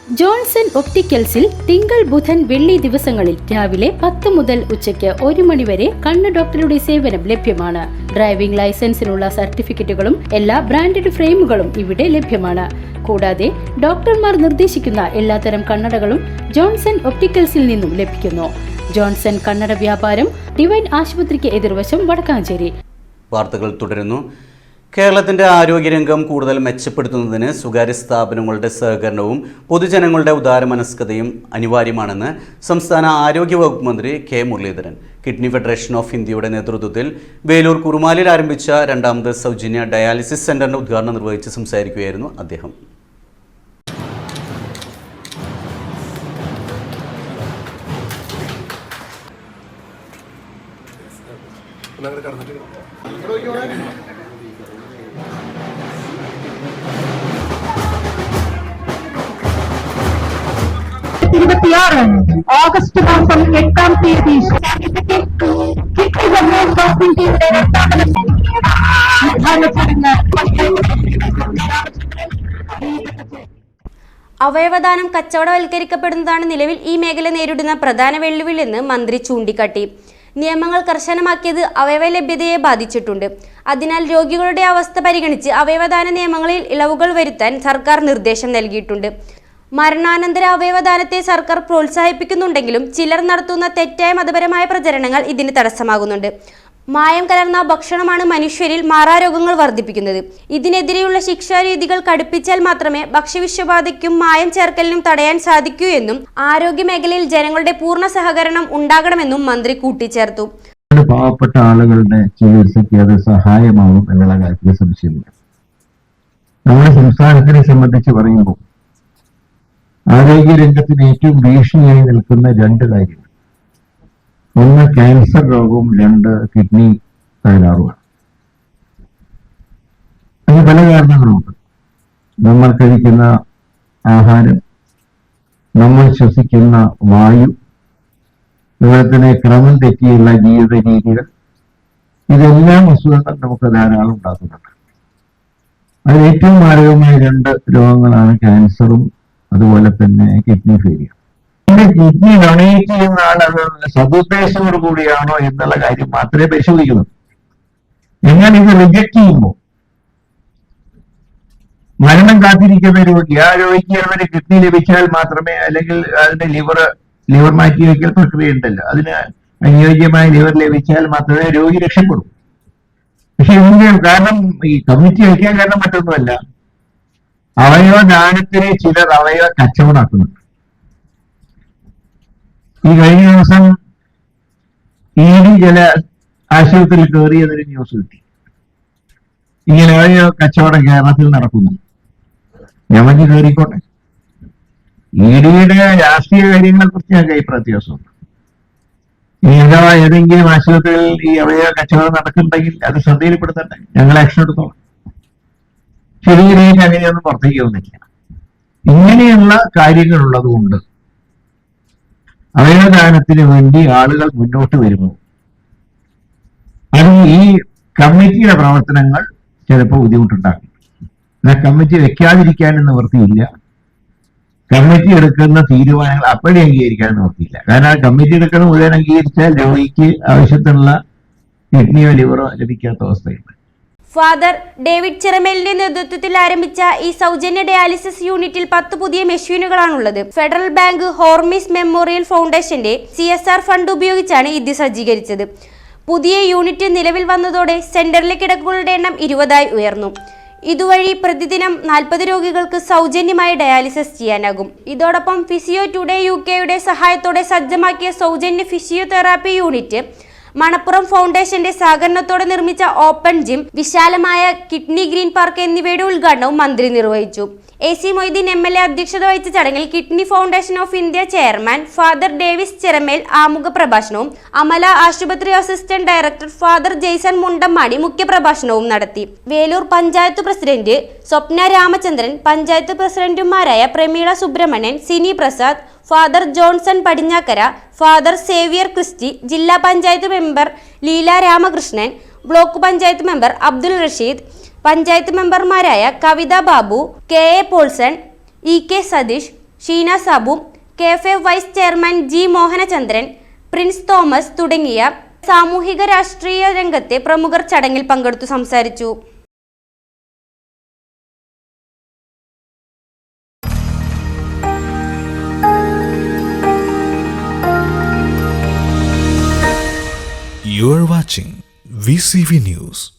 Johnson ഒപ്റ്റിക്കൽസിൽ തിങ്കൾ, ബുധൻ, വെള്ളി ദിവസങ്ങളിൽ രാവിലെ 10 മുതൽ ഉച്ചയ്ക്ക് 1 മണി വരെ കണ്ണ് ഡോക്ടറുടെ സേവനം ലഭ്യമാണ്. ഡ്രൈവിംഗ് ലൈസൻസിനുള്ള സർട്ടിഫിക്കറ്റുകളും എല്ലാ ബ്രാൻഡഡ് ഫ്രെയിമുകളും ഇവിടെ ലഭ്യമാണ്. കൂടാതെ ഡോക്ടർമാർ നിർദ്ദേശിക്കുന്ന എല്ലാത്തരം കണ്ണടകളും ജോൺസൺ ഒപ്റ്റിക്കൽസിൽ നിന്നും ലഭിക്കുന്നു. ജോൺസൺ കണ്ണട വ്യാപാരം, ഡിവൈൻ ആശുപത്രിക്ക് എതിർവശം, വടക്കാഞ്ചേരി. വാർത്തകൾ തുടരുന്നു. കേരളത്തിൻ്റെ ആരോഗ്യരംഗം കൂടുതൽ മെച്ചപ്പെടുത്തുന്നതിന് സ്വകാര്യ സ്ഥാപനങ്ങളുടെ സഹകരണവും പൊതുജനങ്ങളുടെ ഉദാരമനസ്കതയും അനിവാര്യമാണെന്ന് സംസ്ഥാന ആരോഗ്യവകുപ്പ് മന്ത്രി K Muraleedharan. Kidney federation of ഇന്ത്യയുടെ നേതൃത്വത്തിൽ വേലൂർ കുറുമാലിൽ ആരംഭിച്ച 2ാമത് സൗജന്യ ഡയാലിസിസ് സെന്ററിന്റെ ഉദ്ഘാടനം നിർവഹിച്ച് സംസാരിക്കുകയായിരുന്നു അദ്ദേഹം. ഓഗസ്റ്റ് മാസം 8-ാം തീയതി അവയവദാനം കച്ചവടവൽക്കരിക്കപ്പെടുന്നതാണ് നിലവിൽ ഈ മേഖല നേരിടുന്ന പ്രധാന വെല്ലുവിളിയെന്ന് മന്ത്രി ചൂണ്ടിക്കാട്ടി. നിയമങ്ങൾ കർശനമാക്കിയത് അവയവ ലഭ്യതയെ ബാധിച്ചിട്ടുണ്ട്. അതിനാൽ രോഗികളുടെ അവസ്ഥ പരിഗണിച്ച് അവയവദാന നിയമങ്ങളിൽ ഇളവുകൾ വരുത്താൻ സർക്കാർ നിർദ്ദേശം നൽകിയിട്ടുണ്ട്. മരണാനന്തര അവയവദാനത്തെ സർക്കാർ പ്രോത്സാഹിപ്പിക്കുന്നുണ്ടെങ്കിലും ചിലർ നടത്തുന്ന തെറ്റായ മതപരമായ പ്രചരണങ്ങൾ ഇതിന് തടസ്സമാകുന്നുണ്ട്. മായം കലർന്ന ഭക്ഷണമാണ് മനുഷ്യരിൽ മാറാരോഗങ്ങൾ വർദ്ധിപ്പിക്കുന്നത്. ഇതിനെതിരെയുള്ള ശിക്ഷാരീതികൾ കടുപ്പിച്ചാൽ മാത്രമേ ഭക്ഷ്യവിഷബാധയ്ക്കും മായം ചേർക്കലിനും തടയാൻ സാധിക്കൂ എന്നും ആരോഗ്യ മേഖലയിൽ ജനങ്ങളുടെ പൂർണ്ണ സഹകരണം ഉണ്ടാകണമെന്നും മന്ത്രി കൂട്ടിച്ചേർത്തു. പാവപ്പെട്ട ആളുകളുടെ ചികിത്സയ്ക്ക് അത് സഹായമാകും എന്നുള്ള കാര്യത്തിൽ സംശയമില്ല. നമ്മുടെ സംസ്ഥാനത്തിനെ സംബന്ധിച്ച് പറയുമ്പോൾ ആരോഗ്യരംഗത്തിന് ഏറ്റവും ഭീഷണിയായി നിൽക്കുന്ന 2 കാര്യങ്ങൾ: ഒന്ന് ക്യാൻസർ രോഗവും, 2 കിഡ്നി തകരാറുമാണ്. അതിന് പല കാരണങ്ങളുണ്ട്. നമ്മൾ കഴിക്കുന്ന ആഹാരം, നമ്മൾ ശ്വസിക്കുന്ന വായു, അതുപോലെ തന്നെ ക്രമം തെറ്റിയുള്ള ജീവിത രീതികൾ, ഇതെല്ലാം അസുഖങ്ങൾ നമുക്ക് ധാരാളം ഉണ്ടാക്കുന്നുണ്ട്. അതിൽ ഏറ്റവും മാരകമായ 2 രോഗങ്ങളാണ് ക്യാൻസറും അതുപോലെ തന്നെ കിഡ്നി ഫെയിലിയർ. കിഡ്നി ഡൊണേറ്റ് ചെയ്യുന്ന ആൾ അത് സതുദ്ദേശത്തോടു കൂടിയാണോ എന്നുള്ള കാര്യം മാത്രമേ പരിശോധിക്കുന്നു. എന്നാൽ ഇത് റിജക്ട് ചെയ്യുമ്പോൾ മരണം കാത്തിരിക്കുന്ന രോഗി, ആ രോഗിക്ക് അവന് കിഡ്നി ലഭിച്ചാൽ മാത്രമേ, അല്ലെങ്കിൽ അതിന്റെ ലിവർ മാറ്റിവെക്കൽ പ്രക്രിയ ഉണ്ടല്ലോ, അതിന് അനുയോജ്യമായ ലിവർ ലഭിച്ചാൽ മാത്രമേ രോഗി രക്ഷപ്പെടൂ. പക്ഷെ ഇതിന്റെ കാരണം, ഈ കമ്മിറ്റി വയ്ക്കാൻ കാരണം മറ്റൊന്നുമല്ല, അവയവദാനത്തിന് ചിലർ അവയവ കച്ചവടമാക്കുന്നുണ്ട്. ഈ കഴിഞ്ഞ ദിവസം ED ചില ആശുപത്രിയിൽ കയറിയതൊരു ന്യൂസ് കിട്ടി. ഇങ്ങനെ അവയവ കച്ചവടം കേരളത്തിൽ നടക്കുന്നു. ഞമ്മക്ക് കയറിക്കോട്ടെ. EDയുടെ രാഷ്ട്രീയ കാര്യങ്ങളെ കുറിച്ച് ഞങ്ങൾക്ക് അഭിപ്രായ വ്യത്യാസമുണ്ട്. ഇനി അഥവാ ഏതെങ്കിലും ആശുപത്രിയിൽ ഈ അവയവ കച്ചവടം നടക്കുന്നുണ്ടെങ്കിൽ അത് ശ്രദ്ധയിൽപ്പെടുത്തട്ടെ, ഞങ്ങൾ ആക്ഷൻ എടുത്തോളാം. ശരീരയിൽ അങ്ങനെയൊന്നും പുറത്തേക്ക് വന്നില്ല. ഇങ്ങനെയുള്ള കാര്യങ്ങളുള്ളത് കൊണ്ട് അവയവദാനത്തിന് വേണ്ടി ആളുകൾ മുന്നോട്ട് വരുന്നു. അത് ഈ കമ്മിറ്റിയുടെ പ്രവർത്തനങ്ങൾ ചിലപ്പോൾ ബുദ്ധിമുട്ടുണ്ടാക്കും. എന്നാൽ കമ്മിറ്റി വെക്കാതിരിക്കാൻ നിവൃത്തിയില്ല. കമ്മിറ്റി എടുക്കുന്ന തീരുമാനങ്ങൾ അപ്പടി അംഗീകരിക്കാൻ നിവൃത്തിയില്ല. കാരണം ആ കമ്മിറ്റി എടുക്കുന്ന മുഴുവൻ അംഗീകരിച്ചാൽ രോഗിക്ക് ആവശ്യത്തിനുള്ള കിഡ്നിയോ ലിവറോ ലഭിക്കാത്ത അവസ്ഥയുണ്ട്. ഫാദർ ഡേവിഡ് ചിറമേലിന്റെ നേതൃത്വത്തിൽ ആരംഭിച്ച ഈ സൗജന്യ ഡയാലിസിസ് യൂണിറ്റിൽ 10 പുതിയ മെഷീനുകളാണുള്ളത്. ഫെഡറൽ ബാങ്ക് ഹോർമിസ് മെമ്മോറിയൽ ഫൗണ്ടേഷന്റെ CSR ഫണ്ട് ഉപയോഗിച്ചാണ് ഇത് സജ്ജീകരിച്ചത്. പുതിയ യൂണിറ്റ് നിലവിൽ വന്നതോടെ സെന്ററിലെ കിടക്കുകളുടെ എണ്ണം 20ആയി ഉയർന്നു. ഇതുവഴി പ്രതിദിനം 40 രോഗികൾക്ക് സൗജന്യമായി ഡയാലിസിസ് ചെയ്യാനാകും. ഇതോടൊപ്പം ഫിസിയോ ടുഡേ UK സഹായത്തോടെ സജ്ജമാക്കിയ സൗജന്യ ഫിസിയോതെറാപ്പി യൂണിറ്റ്, മണപ്പുറം ഫൗണ്ടേഷന്റെ സഹകരണത്തോടെ നിർമ്മിച്ച ഓപ്പൺ ജിം, വിശാലമായ കിഡ്നി ഗ്രീൻ പാർക്ക് എന്നിവയുടെ ഉദ്ഘാടനവും മന്ത്രി നിർവഹിച്ചു. AC മൊയ്തീൻ MLA അധ്യക്ഷത വഹിച്ച ചടങ്ങിൽ kidney foundation of India chairman father Davis Chiramel ആമുഖ പ്രഭാഷണവും അമല ആശുപത്രി assistant director father Jaison Mundammadi മുഖ്യപ്രഭാഷണവും നടത്തി. വേലൂർ പഞ്ചായത്ത് പ്രസിഡന്റ് സ്വപ്ന രാമചന്ദ്രൻ, പഞ്ചായത്ത് പ്രസിഡന്റുമാരായ Prameela Subrahmanyan, Sini Prasad, father Johnson Padinjakkara, father Xavier Christy, ജില്ലാ panchayat member Leela Ramakrishnan, block panchayat member Abdul Rasheed, panchayat മെമ്പർമാരായ Kavitha Babu, KA Polson, EK Satheesh, Sheena Sabu, KFA vice chairman G Mohanachandran, Prince Thomas തുടങ്ങിയ സാമൂഹിക രാഷ്ട്രീയ രംഗത്തെ പ്രമുഖർ ചടങ്ങിൽ പങ്കെടുത്തു സംസാരിച്ചു. You are watching VCV News.